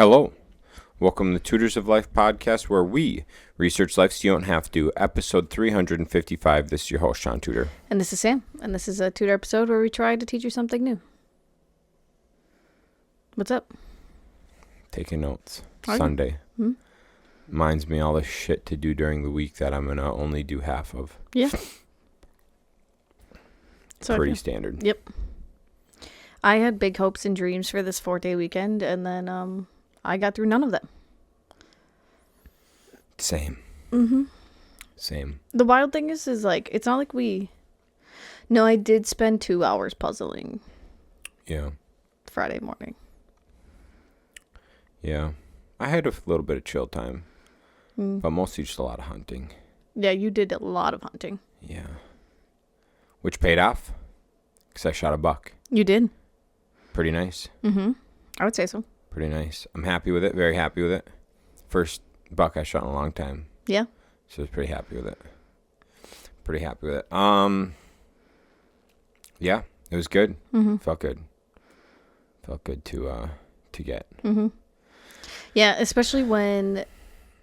Hello. Welcome to the Tutors of Life podcast, where we research life so you don't have to. Episode 355. This is your host, Shaun Tutor. And this is Sam. And this is a Tutor episode where we try to teach you something new. What's up? Taking notes. Are you? Sunday. Hmm? Reminds me all the shit to do during the week that I'm going to only do half of. Yeah. So Pretty standard. Yep. I had big hopes and dreams for this 4-day weekend, and then I got through none of them. Same. Mm-hmm. Same. The wild thing is like, it's not like we... No, I did spend 2 hours puzzling. Yeah. Friday morning. Yeah. I had a little bit of chill time, but mostly just a lot of hunting. Yeah, you did a lot of hunting. Yeah. Which paid off, because I shot a buck. You did? Pretty nice. Mm-hmm. I would say so. Pretty nice. I'm happy with it. Very happy with it. First buck I shot in a long time. Yeah. So I was pretty happy with it. Pretty happy with it. Yeah, it was good. Mm-hmm. Felt good. Felt good to get. Mm-hmm. Yeah, especially when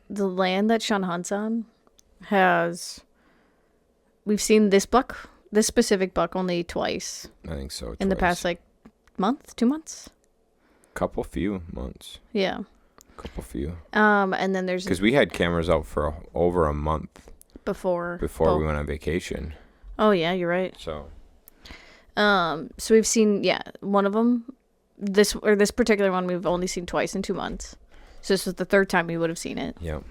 the land that Shaun hunts on has... We've seen this specific buck only twice. I think so. In the past, 2 months? Few months. Yeah. Few. And then there's... Because we had cameras out for over a month. Before we went on vacation. Oh, yeah, you're right. So we've seen, one of them, this particular one we've only seen twice in 2 months. So this was the third time we would have seen it. Yep.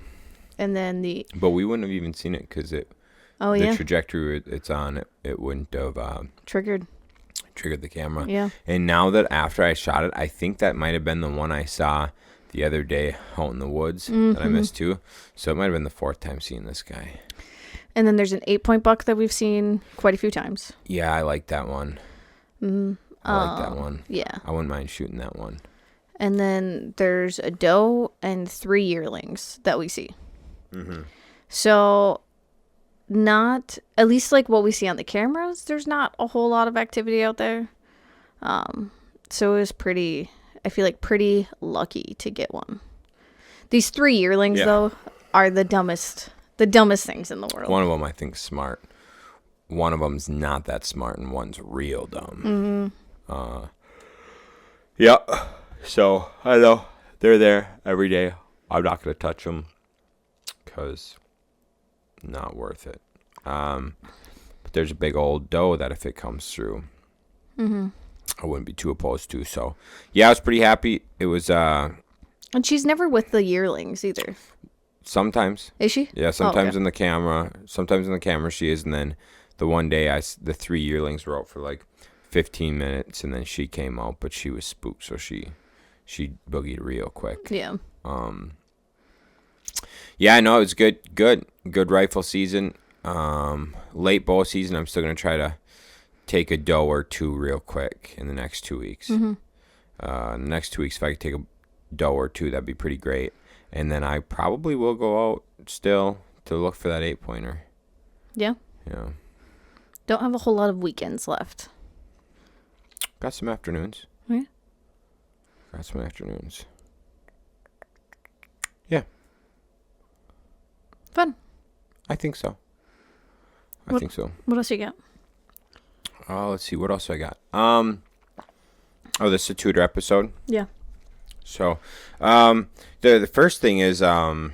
And then But we wouldn't have even seen it because the trajectory it's on, it wouldn't have... Triggered the camera. Yeah. And now that after I shot it, I think that might have been the one I saw the other day out in the woods that I missed too. So it might have been the fourth time seeing this guy. And then there's an 8-point buck that we've seen quite a few times. Yeah, I like that one. I like that one. Yeah. I wouldn't mind shooting that one. And then there's a doe and 3 yearlings that we see. Mm-hmm. So not, at least like what we see on the cameras, there's not a whole lot of activity out there. So it was pretty lucky to get one. These 3 yearlings though are the dumbest things in the world. One of them I think is smart. One of them's not that smart, and one's real dumb. Mm-hmm. Yeah. So I know they're there every day. I'm not gonna touch them because not worth it. But there's a big old doe that if it comes through, I wouldn't be too opposed to. So yeah, I was pretty happy. It was and she's never with the yearlings either. Sometimes. Is she? Yeah, sometimes in the camera. Sometimes in the camera she is, and then the one day the 3 yearlings were out for like 15 minutes, and then she came out, but she was spooked, so she boogied real quick. Yeah. Yeah, I know it was good rifle season. Late bow season, I'm still gonna try to take a doe or 2 real quick in the next 2 weeks. Mm-hmm. The next 2 weeks, if I could take a doe or 2, that'd be pretty great. And then I probably will go out still to look for that 8-pointer. Yeah. Yeah. Don't have a whole lot of weekends left. Got some afternoons. Yeah. Got some afternoons. Yeah. Fun. I think so. What else you got? Let's see. What else I got? This is a Tutor episode. Yeah. So, the first thing is, I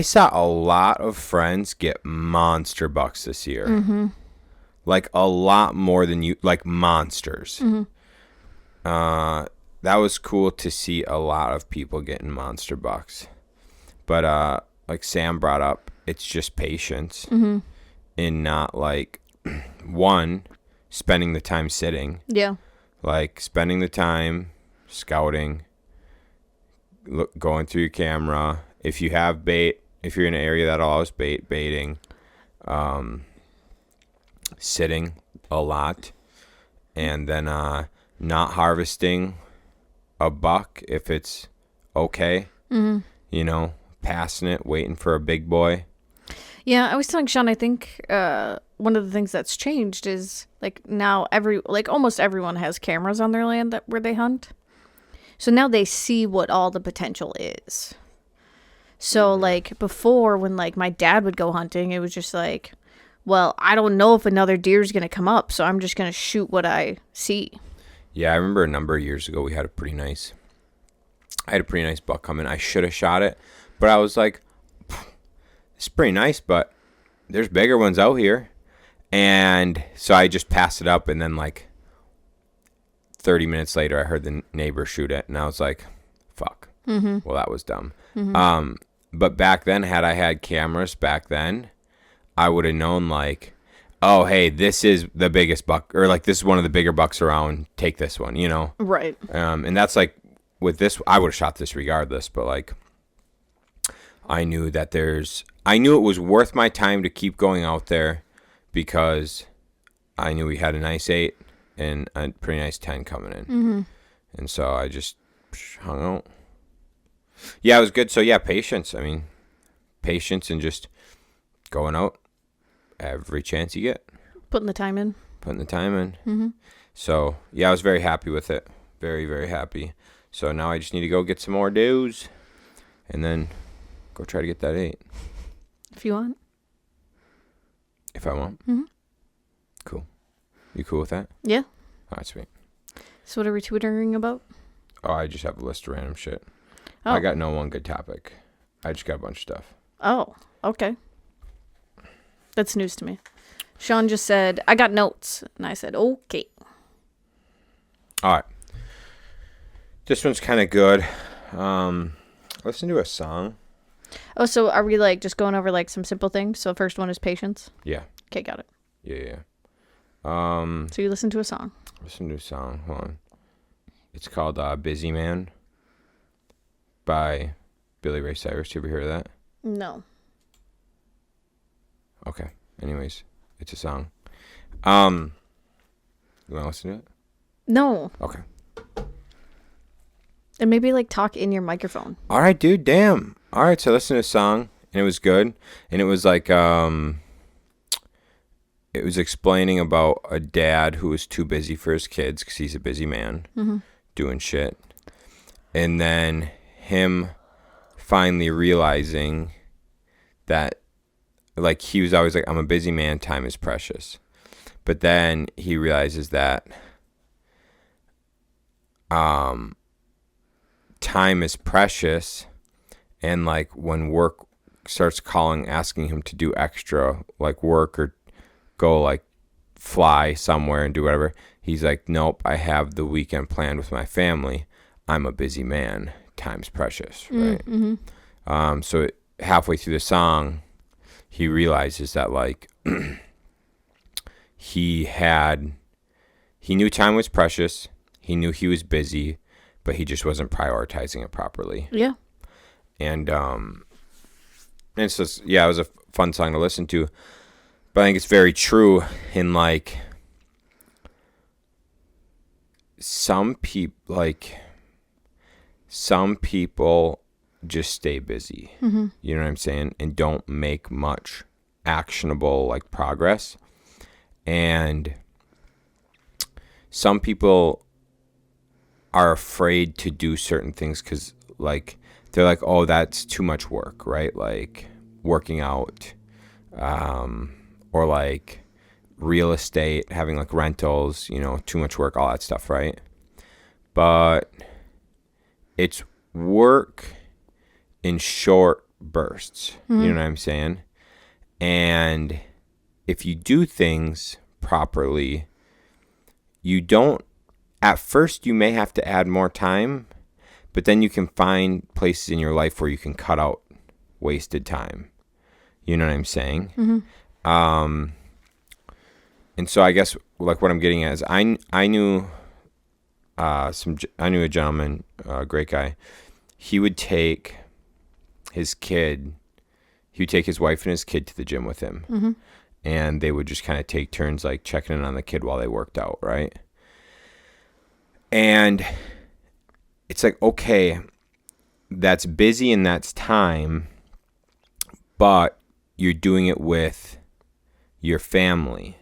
saw a lot of friends get monster bucks this year. Mm-hmm. Like a lot more than monsters. Mm-hmm. That was cool to see a lot of people getting monster bucks. But, like Sam brought up, it's just patience and not spending the time sitting. Yeah. Like spending the time scouting, going through your camera. If you have bait, if you're in an area that allows baiting, sitting a lot, and then not harvesting a buck if it's okay. Mm-hmm. Passing it, waiting for a big boy. Yeah, I was telling Shaun, I think one of the things that's changed is like now almost everyone has cameras on their land where they hunt. So now they see what all the potential is. So like before, when like my dad would go hunting, it was just like, well, I don't know if another deer is going to come up, so I'm just going to shoot what I see. Yeah, I remember a number of years ago I had a pretty nice buck come in. I should have shot it, but I was like, it's pretty nice, but there's bigger ones out here. And so I just passed it up, and then like 30 minutes later, I heard the neighbor shoot it, and I was like, fuck. Mm-hmm. Well, that was dumb. Mm-hmm. But back then, had I had cameras back then, I would have known like, oh, hey, this is the biggest buck, or like this is one of the bigger bucks around. Take this one, you know? Right. And that's like with this, I would have shot this regardless, but like I knew it was worth my time to keep going out there because I knew we had a nice 8 and a pretty nice 10 coming in. Mm-hmm. And so I just hung out. Yeah, it was good. So yeah, patience. I mean, patience and just going out every chance you get. Putting the time in. Mm-hmm. So yeah, I was very happy with it. Very, very happy. So now I just need to go get some more dues and then go try to get that 8. If you want. If I want. Mm-hmm. Cool. You cool with that? Yeah. All right, sweet. So what are we twittering about? Oh, I just have a list of random shit. Oh. I got no one good topic. I just got a bunch of stuff. Oh, okay. That's news to me. Shaun just said, I got notes. And I said, okay. All right. This one's kind of good. Listen to a song. Oh, so are we like just going over like some simple things? So the first one is patience. Yeah. Okay, got it. Yeah. So you listen to a song. Listen to a song. Hold on. It's called Busy Man by Billy Ray Cyrus. You ever hear of that? No. Okay. Anyways, it's a song. You want to listen to it? No. Okay. And maybe like talk in your microphone. All right, dude. Damn. All right. So I listened to a song and it was good. And it was like, it was explaining about a dad who was too busy for his kids because he's a busy man doing shit. And then him finally realizing that, like, he was always like, I'm a busy man, time is precious. But then he realizes that time is precious, and like when work starts asking him to do extra like work or go like fly somewhere and do whatever, he's like, nope, I have the weekend planned with my family. I'm a busy man. Time's precious, right? Mm-hmm. So halfway through the song, he realizes that like he knew time was precious. He knew he was busy, but he just wasn't prioritizing it properly. Yeah. And it's just, yeah, it was a fun song to listen to. But I think it's very true in like some people just stay busy. Mm-hmm. You know what I'm saying? And don't make much actionable like progress. And some people are afraid to do certain things because like they're like, oh, that's too much work, right? Like working out, or like real estate, having like rentals, you know, too much work, all that stuff, right? But it's work in short bursts. You know what I'm saying? And if you do things properly, you don't, at first you may have to add more time, but then you can find places in your life where you can cut out wasted time. You know what I'm saying? Mm-hmm. And so I guess like what I'm getting at is I knew a gentleman, a great guy. He would take his wife and his kid to the gym with him. Mm-hmm. And they would just kind of take turns like checking in on the kid while they worked out, right? And it's like, okay, that's busy and that's time, but you're doing it with your family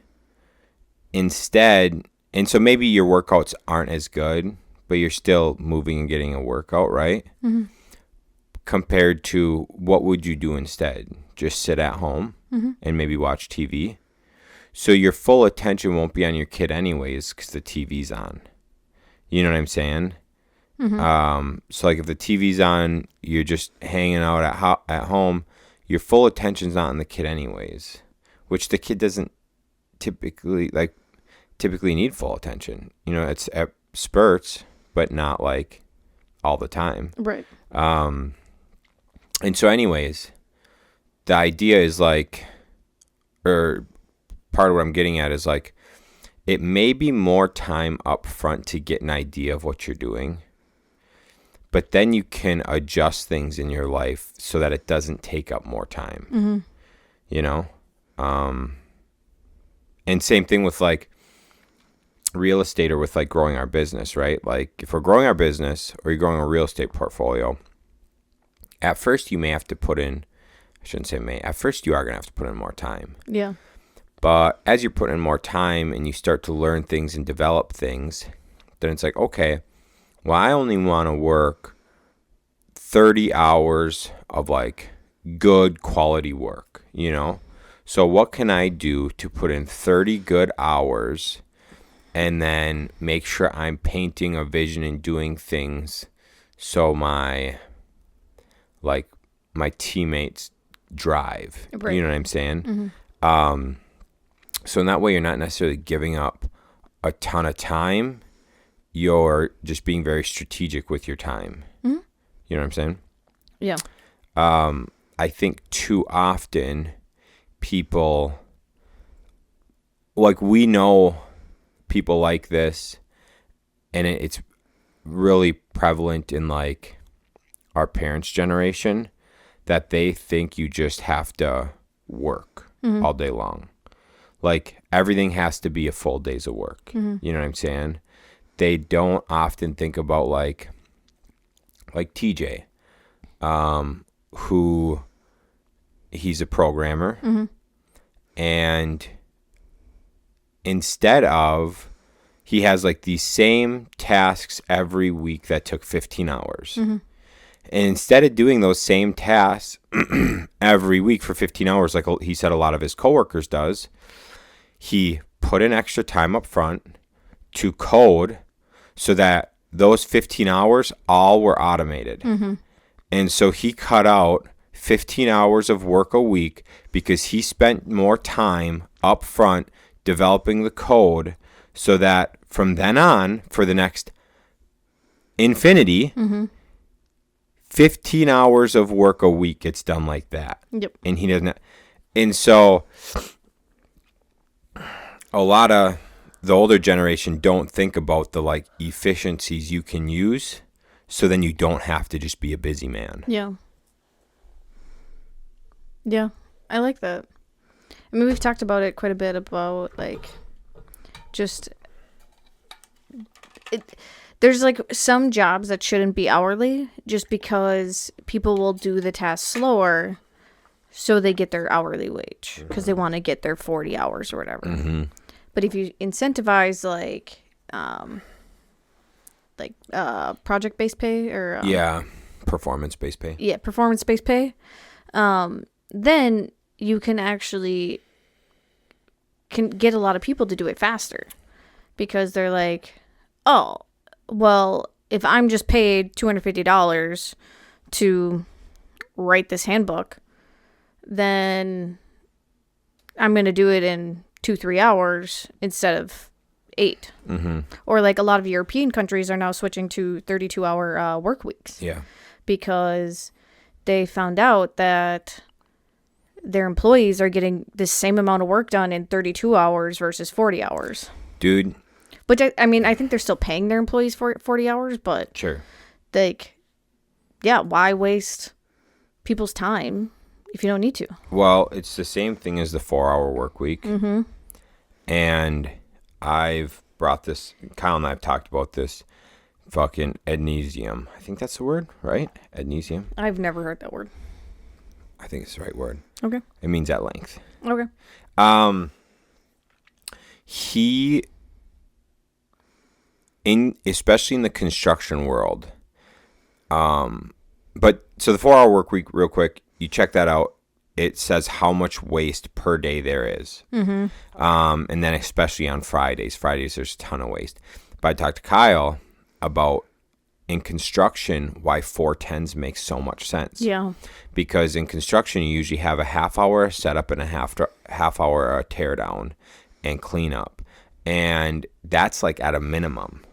instead. And so maybe your workouts aren't as good, but you're still moving and getting a workout, right? Mm-hmm. Compared to what would you do instead? Just sit at home Mm-hmm. and maybe watch TV. So your full attention won't be on your kid anyways because the TV's on. You know what I'm saying? Mm-hmm. So like if the TV's on, you're just hanging out at home. Your full attention's not on the kid anyways, which the kid doesn't typically need full attention. You know, it's at spurts, but not like all the time. Right. And so anyways, the idea is like, or part of what I'm getting at is like, it may be more time up front to get an idea of what you're doing, but then you can adjust things in your life so that it doesn't take up more time. Mm-hmm. You know? And same thing with like real estate or with like growing our business, right? Like if we're growing our business or you're growing a real estate portfolio, at first you may have to put in, I shouldn't say may, at first you are going to have to put in more time. Yeah. But as you're putting in more time and you start to learn things and develop things, then it's like, okay, well, I only want to work 30 hours of like good quality work, you know? So what can I do to put in 30 good hours and then make sure I'm painting a vision and doing things so my teammates drive. Right. You know what I'm saying? Mm-hmm. So in that way, you're not necessarily giving up a ton of time. You're just being very strategic with your time. Mm-hmm. You know what I'm saying? Yeah. I think too often people, like we know people like this, and it's really prevalent in like our parents' generation that they think you just have to work all day long. Like everything has to be a full days of work. Mm-hmm. You know what I'm saying? They don't often think about like TJ, who he's a programmer, and instead of he has like these same tasks every week that took 15 hours. And instead of doing those same tasks every week for 15 hours, like he said a lot of his coworkers does, he put in extra time up front to code so that those 15 hours all were automated. And so he cut out 15 hours of work a week because he spent more time up front developing the code so that from then on, for the next infinity, 15 hours of work a week gets done like that. Yep. And he doesn't. And so a lot of the older generation don't think about the like efficiencies you can use, so then you don't have to just be a busy man. Yeah. Yeah. I like that. I mean, we've talked about it quite a bit about like just there's like some jobs that shouldn't be hourly just because people will do the task slower so they get their hourly wage because they want to get their 40 hours or whatever. But if you incentivize project-based pay or performance-based pay. Yeah, performance-based pay, then you can actually get a lot of people to do it faster because they're like, oh, well, if I'm just paid $250 to write this handbook, then I'm going to do it in 2-3 hours instead of 8. Or like a lot of European countries are now switching to 32-hour work weeks. Yeah. Because they found out that their employees are getting the same amount of work done in 32 hours versus 40 hours. Dude. Which, I mean, I think they're still paying their employees for 40 hours, but... Sure. Like, yeah, why waste people's time if you don't need to? Well, it's the same thing as the 4-hour work week. And I've brought this, Kyle and I have talked about this fucking ednesium. I think that's the word, right? Ednesium. I've never heard that word. I think it's the right word. Okay. It means at length. Okay. especially in the construction world. But so the 4-hour work week, real quick, you check that out. It says how much waste per day there is. And then especially on Fridays. Fridays, there's a ton of waste. But I talked to Kyle about in construction why 410s make so much sense. Yeah. Because in construction, you usually have a half-hour setup and a half-hour tear down and clean up. And that's like at a minimum.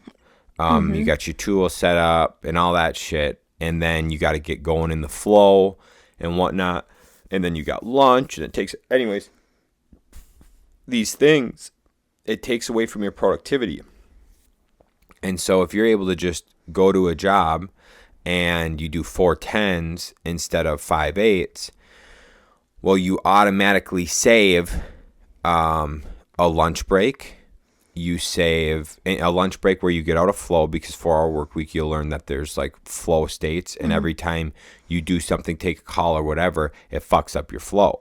You got your tools set up and all that shit. And then you got to get going in the flow and whatnot. And then you got lunch, and it takes, anyways, these things, it takes away from your productivity. And so if you're able to just go to a job and you do 410s instead of 5/8s, well, you automatically save a lunch break. You save a lunch break where you get out of flow, because 4-hour work week, you'll learn that there's like flow states, and every time you do something, take a call or whatever, it fucks up your flow.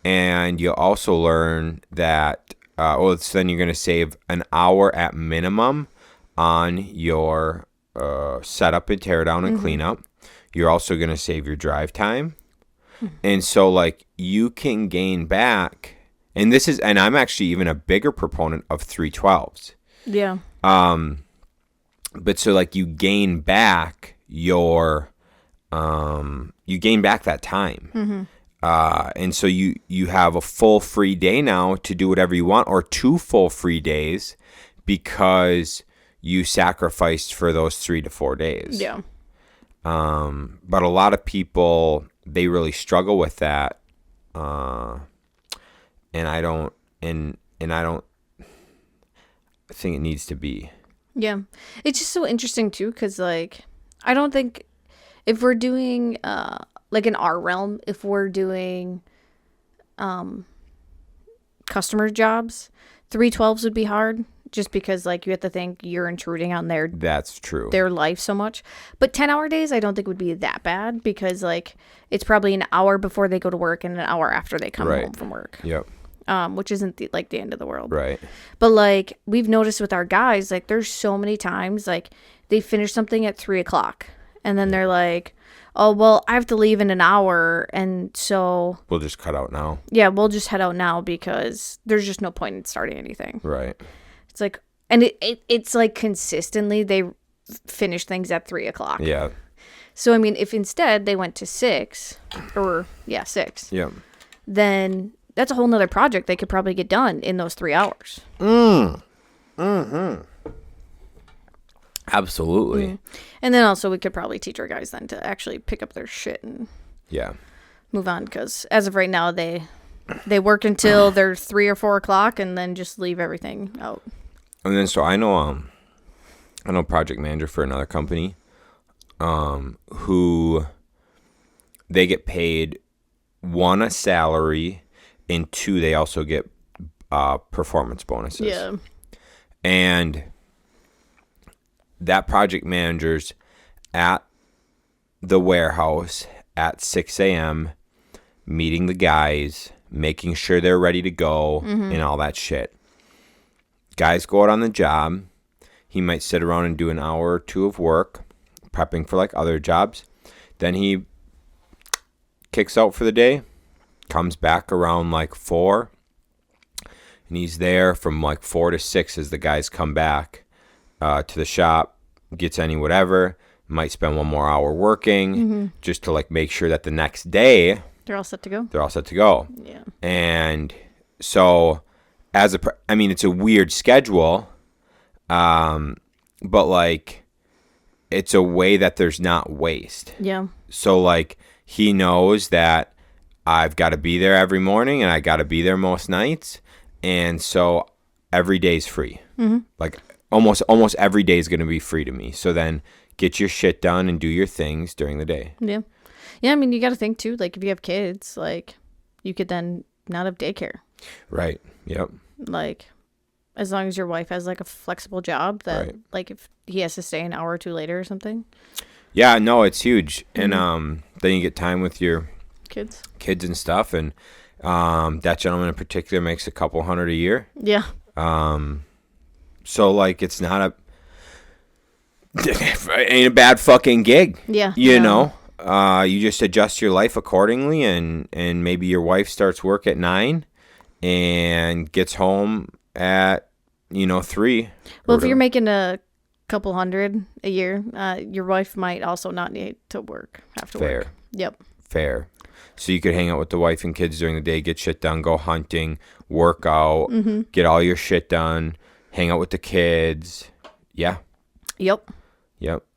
And you'll also learn that, so then you're going to save an hour at minimum on your setup and tear down and cleanup. You're also going to save your drive time. And so like you can gain back. And I'm actually even a bigger proponent of 312s. Yeah. But so like you gain back that time. And so you have a full free day now to do whatever you want, or 2 full free days, because you sacrificed for those 3 to 4 days. Yeah. But a lot of people, they really struggle with that. And I don't think it needs to be. Yeah. It's just so interesting too, because like I don't think if we're doing like in our realm, if we're doing customer jobs, 312s would be hard, just because like you have to think you're intruding on That's true. their life so much. But 10-hour days I don't think would be that bad, because like it's probably an hour before they go to work and an hour after they come home from work. Yep. Which isn't the end of the world. Right. But like we've noticed with our guys, like there's so many times like they finish something at 3:00 and then they're like, oh, well, I have to leave in an hour. And so we'll just cut out now. Yeah, we'll just head out now because there's just no point in starting anything. Right. It's like, and it's like consistently they finish things at 3:00. Yeah. So, I mean, if instead they went to 6, Yeah. then that's a whole nother project they could probably get done in those 3 hours. Absolutely. And then also we could probably teach our guys then to actually pick up their shit and move on, because as of right now they work until they're 3 or 4 o'clock and then just leave everything out. And then so I know project manager for another company who they get paid, 1, a salary, and 2, they also get performance bonuses. Yeah. And that project manager's at the warehouse at 6 a.m. meeting the guys, making sure they're ready to go, and all that shit. Guys go out on the job. He might sit around and do an hour or 2 of work, prepping for like other jobs. Then he kicks out for the day, comes back around like 4, and he's there from like 4 to 6 as the guys come back to the shop, gets any whatever, might spend 1 more hour working just to like make sure that the next day They're all set to go. Yeah. And so it's a weird schedule, but like it's a way that there's not waste. Yeah. So like he knows that I've got to be there every morning and I got to be there most nights. And so every day's free. Like almost every day is going to be free to me. So then get your shit done and do your things during the day. Yeah. Yeah, I mean, you got to think too, like if you have kids, like you could then not have daycare. Right. Yep. Like as long as your wife has like a flexible job that like if he has to stay an hour or 2 later or something. Yeah, no, it's huge. And then you get time with your kids and stuff. And that gentleman in particular makes a couple $100 a year. Yeah. So like it's not ain't a bad fucking gig. Yeah. You know, you just adjust your life accordingly, and maybe your wife starts work at 9 and gets home at 3. Well, if you're making a couple hundred a year, your wife might also not need to have to work. Yep. Fair. So you could hang out with the wife and kids during the day, get shit done, go hunting, work out, get all your shit done, hang out with the kids. Yeah. Yep.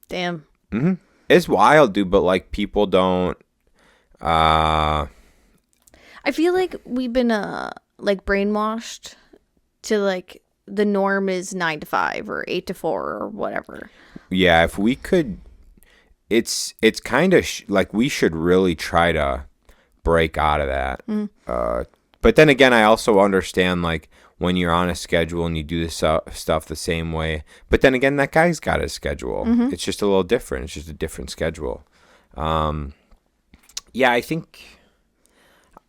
Damn. Mm-hmm. It's wild, dude, but like people don't. I feel like we've been like brainwashed to like the norm is 9 to 5 or 8 to 4 or whatever. Yeah, if we could, it's kind of like we should really try to break out of that. But then again, I also understand like when you're on a schedule and you do this stuff the same way. But then again, that guy's got his schedule. It's just a little different. It's just a different schedule. Yeah, I think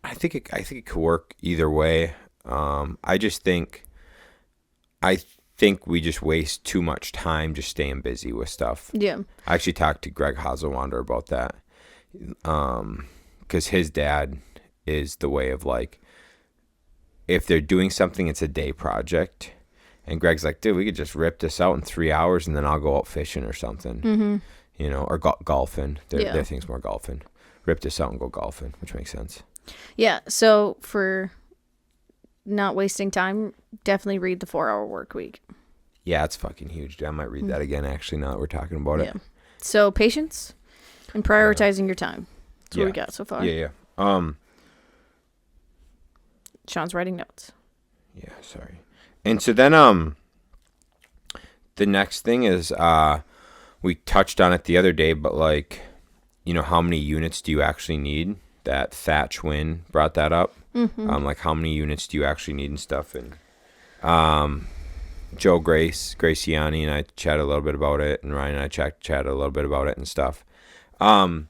it could work either way. I think we just waste too much time just staying busy with stuff. Yeah. I actually talked to Greg Hazelwander about that. Because his dad is the way of like, if they're doing something, it's a day project. And Greg's like, dude, we could just rip this out in 3 hours and then I'll go out fishing or something. Or golfing. Their thing's more golfing. Rip this out and go golfing, which makes sense. Yeah. So for not wasting time, definitely read the 4-Hour Work Week. Yeah, it's fucking huge. I might read that again, actually, now that we're talking about it. So patience and prioritizing your time. That's what we got so far. Yeah. Sean's writing notes. Yeah, sorry. And so then the next thing is we touched on it the other day, but like, how many units do you actually need? That Thatch Win brought that up. Like how many units do you actually need and stuff? And Graciani and I chatted a little bit about it, and Ryan and I chatted a little bit about it and stuff. I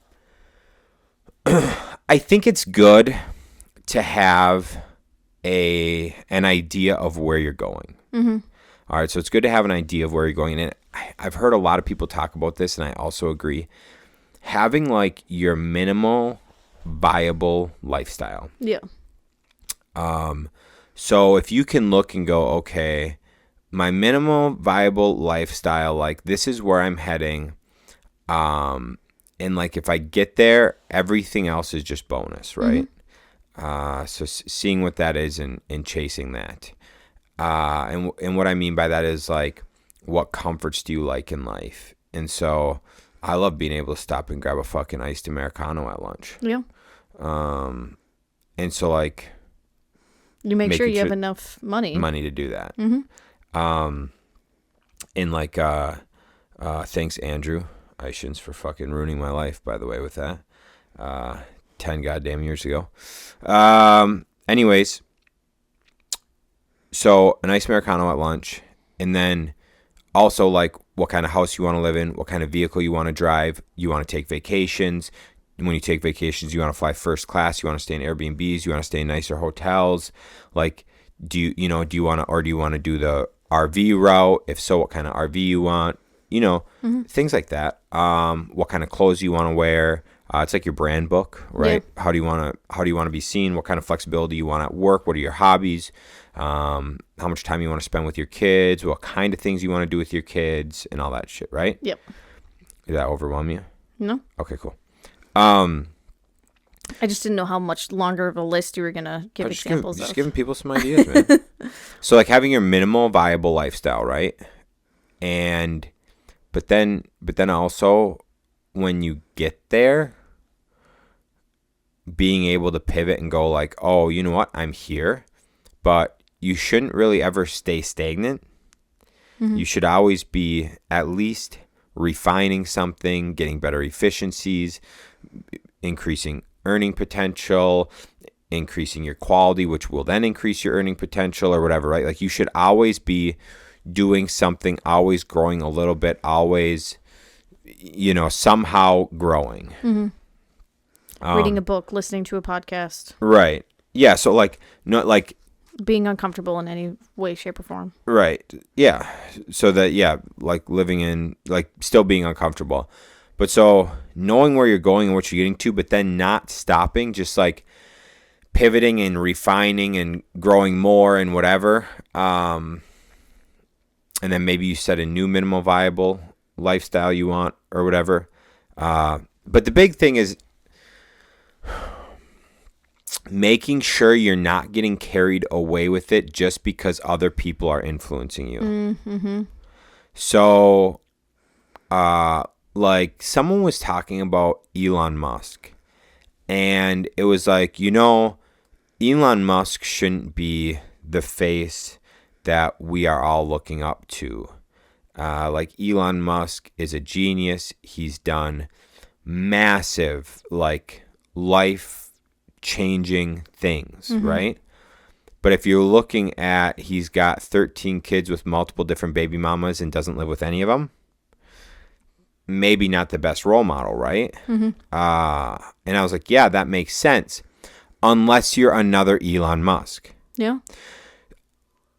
think it's good to have an idea of where you're going. All right, so it's good to have an idea of where you're going. And I've heard a lot of people talk about this, and I also agree. Having like your minimal viable lifestyle. Yeah. So if you can look and go, okay, my minimal viable lifestyle, like this is where I'm heading. And like if I get there, everything else is just bonus, right? So seeing what that is and chasing that. And what I mean by that is like, what comforts do you like in life? And so I love being able to stop and grab a fucking iced Americano at lunch. Yeah. And so like, you make sure you have enough money to do that. And like, thanks Andrew Ishins for fucking ruining my life, by the way, with that. 10 goddamn years ago. Anyways, so a nice Americano at lunch, and then also like what kind of house you want to live in, what kind of vehicle you want to drive, you want to take vacations. When you take vacations, you want to fly first class, you want to stay in Airbnbs, you want to stay in nicer hotels. Like, do you want to do the RV route? If so, what kind of RV you want? Things like that. What kind of clothes you want to wear? It's like your brand book, right? Yeah. How do you want to be seen? What kind of flexibility you want at work? What are your hobbies? How much time you want to spend with your kids? What kind of things you want to do with your kids, and all that shit, right? Yep. Did that overwhelm you? No. Okay, cool. I just didn't know how much longer of a list you were gonna give examples of. Just giving people some ideas, man. So like having your minimal viable lifestyle, right? But then also when you get there, being able to pivot and go like, oh, you know what? I'm here, but you shouldn't really ever stay stagnant. You should always be at least refining something, getting better efficiencies, increasing earning potential, increasing your quality, which will then increase your earning potential or whatever, right? Like you should always be doing something, always growing a little bit, always, somehow growing. Reading a book, listening to a podcast. Right. Yeah. So like, not like being uncomfortable in any way, shape, or form. Right. Yeah. So that, yeah, like living in, like still being uncomfortable. But so knowing where you're going and what you're getting to, but then not stopping, just like pivoting and refining and growing more and whatever. And then maybe you set a new minimal viable lifestyle you want or whatever. But the big thing is making sure you're not getting carried away with it just because other people are influencing you. Mm-hmm. So, like someone was talking about Elon Musk, and it was like, Elon Musk shouldn't be the face that we are all looking up to. Like Elon Musk is a genius. He's done massive, like life-changing things, right? But if you're looking at, he's got 13 kids with multiple different baby mamas and doesn't live with any of them, maybe not the best role model, right? And I was like, yeah, that makes sense. Unless you're another Elon Musk. Yeah.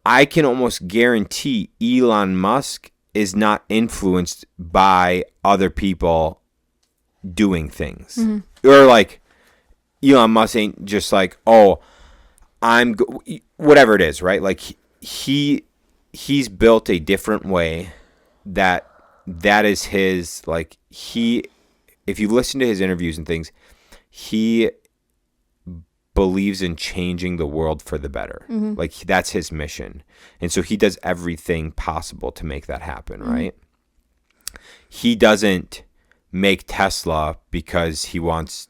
I can almost guarantee Elon Musk is not influenced by other people doing things. Or like, Elon Musk ain't just like, oh, whatever it is, right? Like he's built a different way that is his, like if you listen to his interviews and things, he believes in changing the world for the better. Like that's his mission. And so he does everything possible to make that happen, right? He doesn't make Tesla because he wants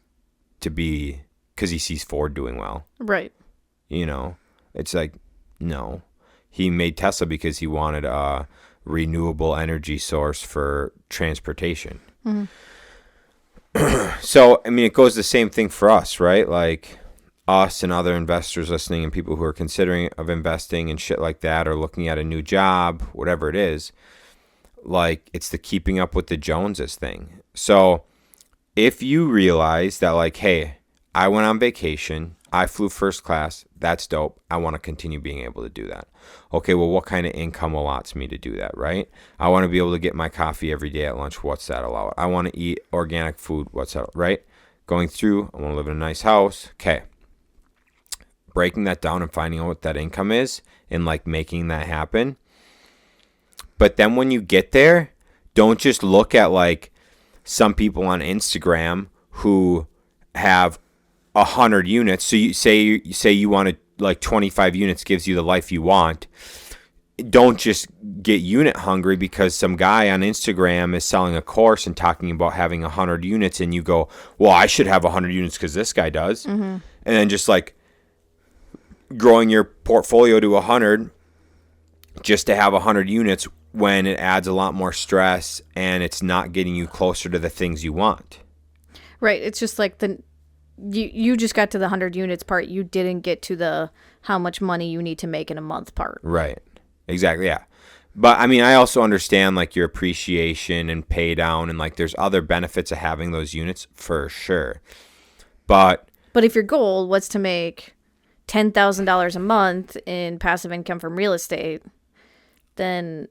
to be, because he sees Ford doing well. Right. It's like, no. He made Tesla because he wanted a renewable energy source for transportation. So, I mean, it goes the same thing for us, right? Like us and other investors listening and people who are considering of investing and shit like that or looking at a new job, whatever it is, like it's the keeping up with the Joneses thing. So if you realize that like, hey, I went on vacation, I flew first class, that's dope. I want to continue being able to do that. Okay, well, what kind of income allots me to do that, right? I want to be able to get my coffee every day at lunch. What's that allow? I want to eat organic food. What's that, right? Going through, I want to live in a nice house. Okay. Breaking that down and finding out what that income is and like making that happen. But then when you get there, don't just look at like some people on Instagram who have 100 units. So you say you want to, like 25 units gives you the life you want. Don't just get unit hungry because some guy on Instagram is selling a course and talking about having 100 units and you go, well, I should have 100 units because this guy does. And then just like growing your portfolio to 100 just to have 100 units when it adds a lot more stress and it's not getting you closer to the things you want. Right. It's just like you just got to the 100 units part. You didn't get to the how much money you need to make in a month part. Right. Exactly. Yeah. But I mean, I also understand like your appreciation and pay down and like there's other benefits of having those units for sure. But if your goal was to make $10,000 a month in passive income from real estate, then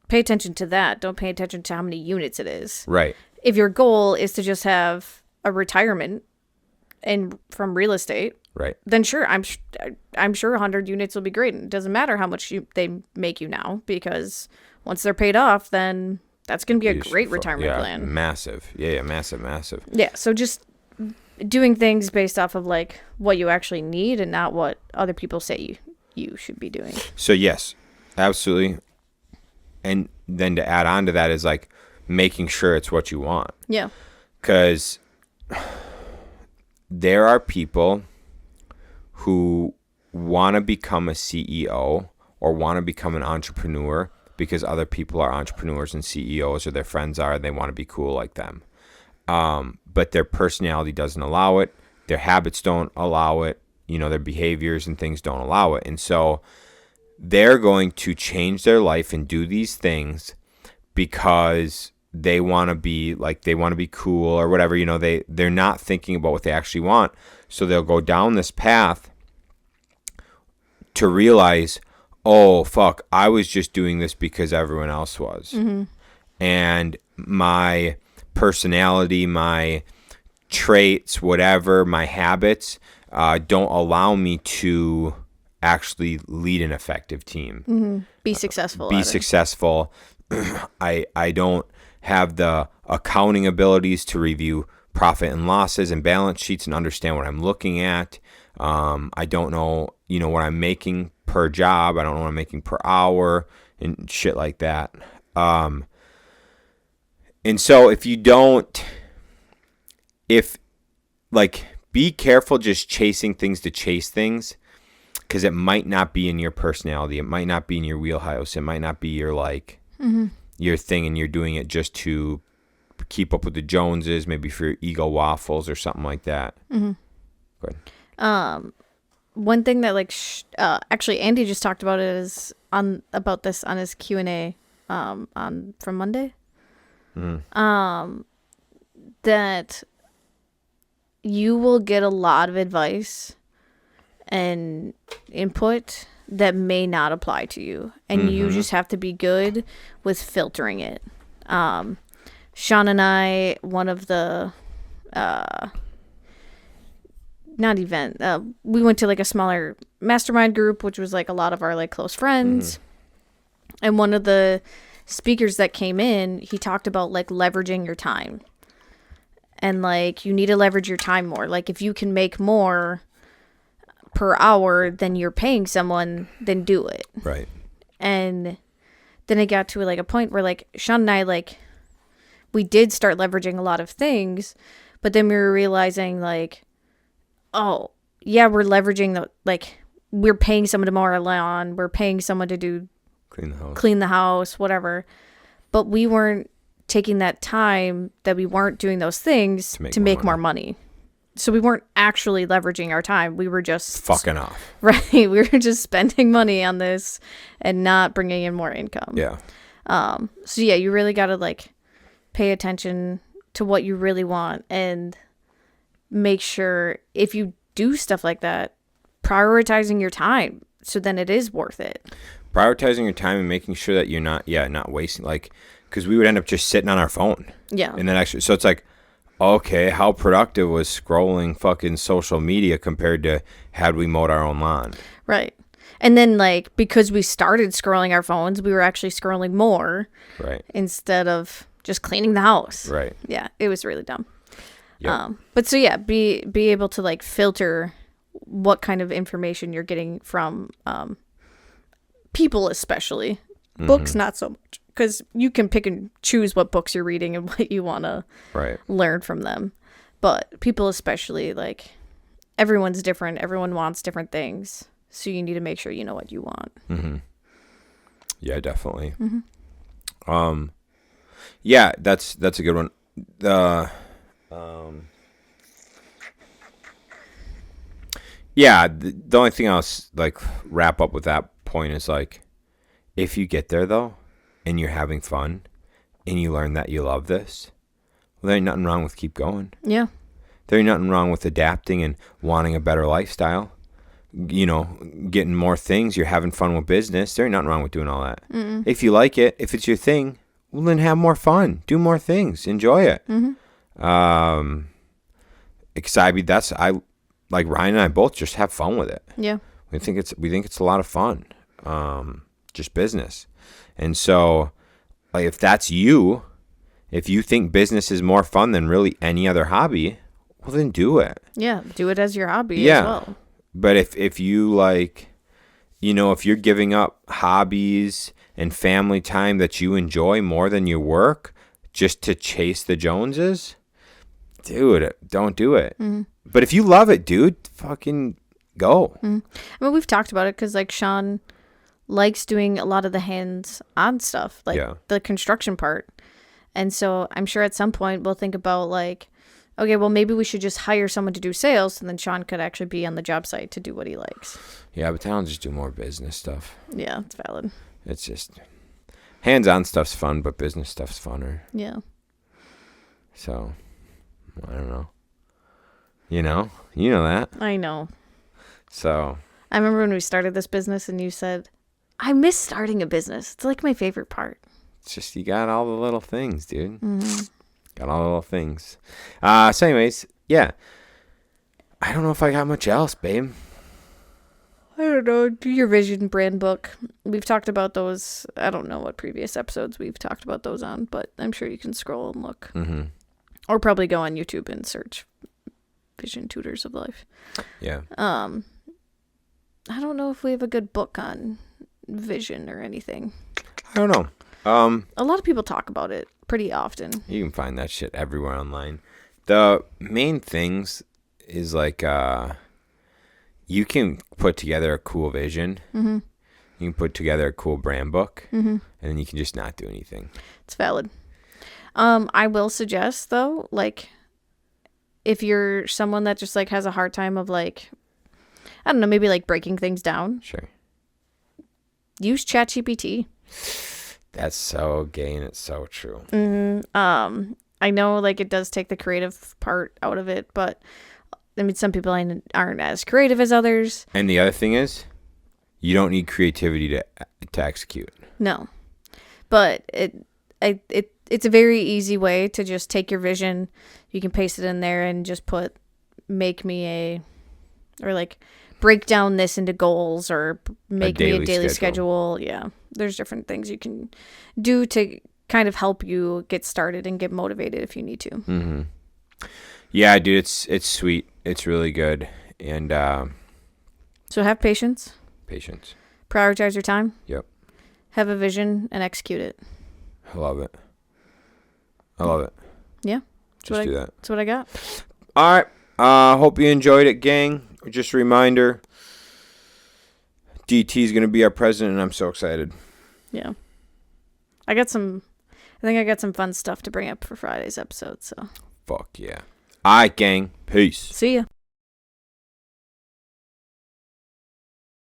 pay attention to that. Don't pay attention to how many units it is. Right. If your goal is to just have a retirement and from real estate, right, then sure, I'm sure 100 units will be great. It doesn't matter how much they make you now because once they're paid off, then that's going to be a great retirement plan. Massive. Yeah, massive. Yeah, so just doing things based off of like what you actually need and not what other people say you should be doing. So yes, absolutely. And then to add on to that is like making sure it's what you want. Yeah. Because there are people who want to become a CEO or want to become an entrepreneur because other people are entrepreneurs and CEOs or their friends are, and they want to be cool like them. But their personality doesn't allow it. Their habits don't allow it. Their behaviors and things don't allow it. And so they're going to change their life and do these things because they want to be cool or whatever. They're not thinking about what they actually want. So they'll go down this path to realize, oh, fuck, I was just doing this because everyone else was. Mm-hmm. And my personality, my traits, whatever, my habits don't allow me to actually lead an effective team. Mm-hmm. Be successful. Be successful. I don't have the accounting abilities to review profit and losses and balance sheets and understand what I'm looking at. I don't know, what I'm making per job. I don't know what I'm making per hour and shit like that. And so be careful just chasing things to chase things, because it might not be in your personality. It might not be in your wheelhouse. It might not be your your thing, and you're doing it just to keep up with the Joneses, maybe for your ego waffles or something like that. Mm-hmm. Go ahead. One thing that actually Andy just talked about about this on his Q&A from Monday. Mm. That you will get a lot of advice and input that may not apply to you, and you just have to be good with filtering it. Shaun and I, one of the we went to like a smaller mastermind group, which was like a lot of our like close friends. And one of the speakers that came in, he talked about like leveraging your time, and like you need to leverage your time more. Like if you can make more per hour than you're paying someone, then do it. Right. And then it got to like a point where like Shaun and I, like, we did start leveraging a lot of things, but then we were realizing like, oh yeah, we're leveraging we're paying someone to mow our lawn, we're paying someone to clean the house, whatever, but we weren't taking that time that we weren't doing those things to make more money. So we weren't actually leveraging our time. We were just fucking off. Right. We were just spending money on this and not bringing in more income. Yeah. So yeah, you really got to like pay attention to what you really want, and make sure if you do stuff like that, prioritizing your time, so then it is worth it. Prioritizing your time and making sure that you're not wasting, like, because we would end up just sitting on our phone. Yeah. And then actually, so it's like, okay, how productive was scrolling fucking social media compared to had we mowed our own lawn? Right. And then, like, because we started scrolling our phones, we were actually scrolling more. Right. Instead of just cleaning the house. Right. Yeah, it was really dumb. Yep. But so, yeah, be able to, like, filter what kind of information you're getting from people, especially. Books, not so much. Because you can pick and choose what books you're reading and what you want to learn from them. But people especially, like, everyone's different. Everyone wants different things. So you need to make sure you know what you want. Mm-hmm. Yeah, definitely. Mm-hmm. Yeah, that's a good one. Yeah, the only thing I'll, like, wrap up with that point is, like, if you get there, though, and you're having fun, and you learn that you love this, well, there ain't nothing wrong with keep going. Yeah. There ain't nothing wrong with adapting and wanting a better lifestyle. You know, getting more things. You're having fun with business. There ain't nothing wrong with doing all that. Mm-mm. If you like it, if it's your thing, well, then have more fun. Do more things. Enjoy it. Mm-hmm. I like Ryan and I both just have fun with it. Yeah. We think it's a lot of fun. Just business. And so, like, if that's you, if you think business is more fun than really any other hobby, well, then do it. Yeah, do it as your hobby as well. But if you, like, you know, if you're giving up hobbies and family time that you enjoy more than your work just to chase the Joneses, dude, don't do it. Mm-hmm. But if you love it, dude, fucking go. Mm-hmm. I mean, we've talked about it because, like, Shaun likes doing a lot of the hands-on stuff, like the construction part. And so I'm sure at some point we'll think about, like, okay, well, maybe we should just hire someone to do sales, and then Shaun could actually be on the job site to do what he likes. Yeah, but I'll just do more business stuff. Yeah, it's valid. It's just hands-on stuff's fun, but business stuff's funner. Yeah. So, I don't know. You know that. I know. So. I remember when we started this business and you said, I miss starting a business. It's like my favorite part. It's just you got all the little things, dude. Mm-hmm. Got all the little things. So anyways, yeah. I don't know if I got much else, babe. I don't know. Do your vision brand book. We've talked about those. I don't know what previous episodes we've talked about those on, but I'm sure you can scroll and look. Mm-hmm. Or probably go on YouTube and search Vision Tutors of Life. Yeah. I don't know if we have a good book on vision or anything. I don't know. A lot of people talk about it pretty often. You can find that shit everywhere online. The main things is like you can put together a cool vision. Mm-hmm. You can put together a cool brand book, Mm-hmm. and then you can just not do anything. It's valid. I will suggest though, like, if you're someone that just like has a hard time of like, I don't know, maybe like breaking things down. Sure. Use ChatGPT. That's so gay and it's so true. Mm-hmm. I know like it does take the creative part out of it, but I mean, some people aren't as creative as others. And the other thing is, you don't need creativity to execute. No, but it's a very easy way to just take your vision. You can paste it in there and just put, or like break down this into goals, or make me a daily schedule. Yeah, there's different things you can do to kind of help you get started and get motivated if you need to. Mm-hmm. Yeah, dude, it's sweet. It's really good. And so have patience. Patience. Prioritize your time. Yep. Have a vision and execute it. I love it. I love it. Yeah. Just do that. That's what I got. All right. Hope you enjoyed it, gang. Just a reminder, DT is going to be our president, and I'm so excited. Yeah. I think I got some fun stuff to bring up for Friday's episode, so. Fuck yeah. All right, gang. Peace. See ya.